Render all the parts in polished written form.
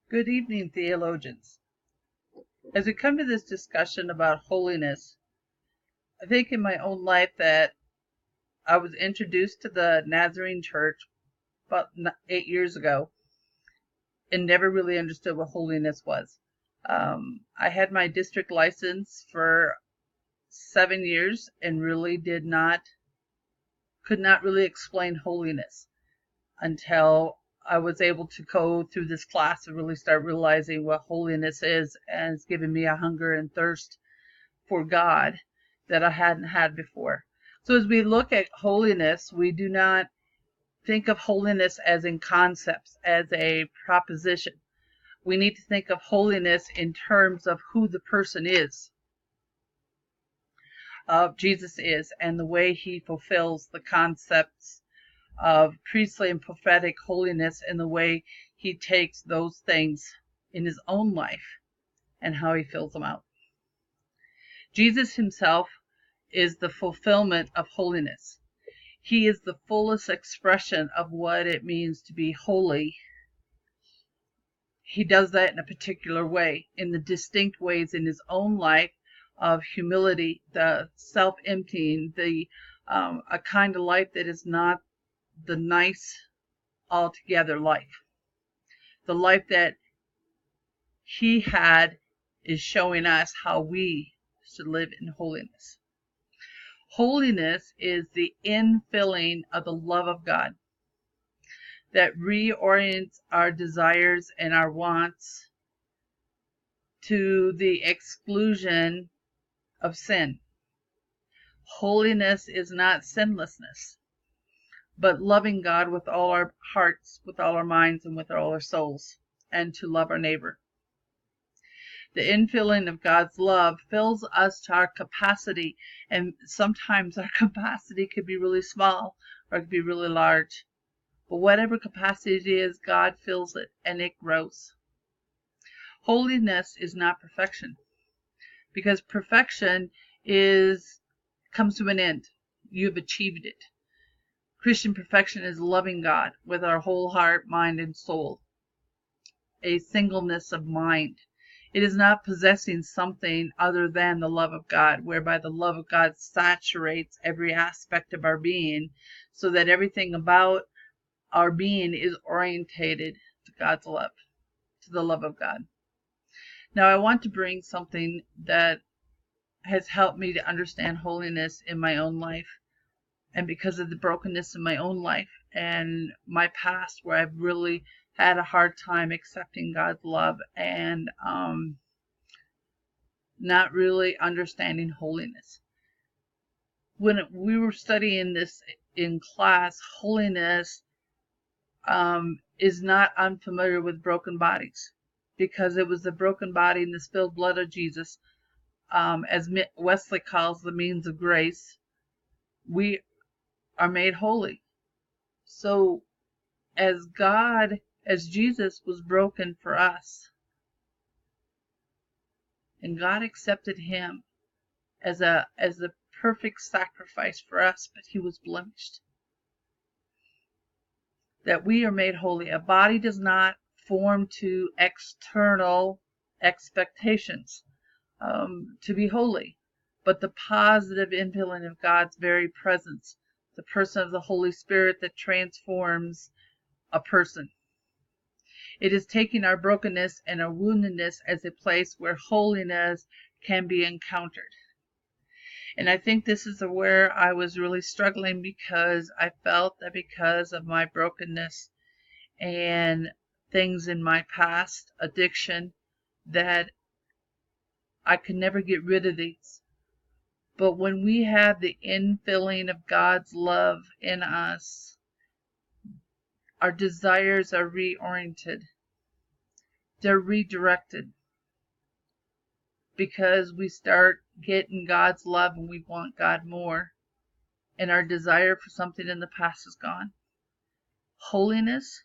Good evening, theologians. As we come to this discussion about holiness, I think in my own life that I was introduced to the Nazarene Church about 8 years ago and never really understood what holiness was. I had my district license for 7 years and really could not really explain holiness until I was able to go through this class and really start realizing what holiness is, and it's given me a hunger and thirst for God that I hadn't had before. So as we look at holiness, we do not think of holiness as in concepts, as a proposition. We need to think of holiness in terms of who the person is, of Jesus is, and the way he fulfills the concepts of priestly and prophetic holiness, and the way he takes those things in his own life and how he fills them out. Jesus himself is the fulfillment of holiness. He is the fullest expression of what it means to be holy. He does that in a particular way, in the distinct ways in his own life of humility, the self-emptying, a kind of life that is not the nice altogether life. The life that he had is showing us how we should live in holiness. Holiness is the infilling of the love of God that reorients our desires and our wants to the exclusion of sin. Holiness is not sinlessness, but loving God with all our hearts, with all our minds, and with all our souls, and to love our neighbor. The infilling of God's love fills us to our capacity, and sometimes our capacity could be really small or it could be really large. But whatever capacity it is, God fills it and it grows. Holiness is not perfection, because perfection comes to an end. You've achieved it. Christian perfection is loving God with our whole heart, mind, and soul. A singleness of mind. It is not possessing something other than the love of God, whereby the love of God saturates every aspect of our being, so that everything about our being is orientated to God's love, to the love of God. Now, I want to bring something that has helped me to understand holiness in my own life, and because of the brokenness in my own life and my past, where I've really had a hard time accepting God's love and not really understanding holiness. When we were studying this in class, holiness is not unfamiliar with broken bodies, because it was the broken body and the spilled blood of Jesus, as Wesley calls the means of grace, we are made holy. So as Jesus was broken for us, and God accepted him as the perfect sacrifice for us, but he was blemished, that we are made holy. A body does not form to external expectations to be holy, but the positive infilling of God's very presence, the person of the Holy Spirit that transforms a person. It is taking our brokenness and our woundedness as a place where holiness can be encountered. And I think this is where I was really struggling, because I felt that because of my brokenness and things in my past, addiction, that I could never get rid of these. But when we have the infilling of God's love in us, our desires are reoriented. They're redirected, because we start getting God's love and we want God more, and our desire for something in the past is gone. Holiness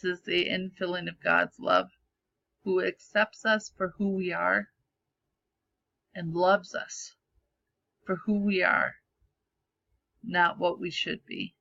is the infilling of God's love, who accepts us for who we are and loves us for who we are, not what we should be.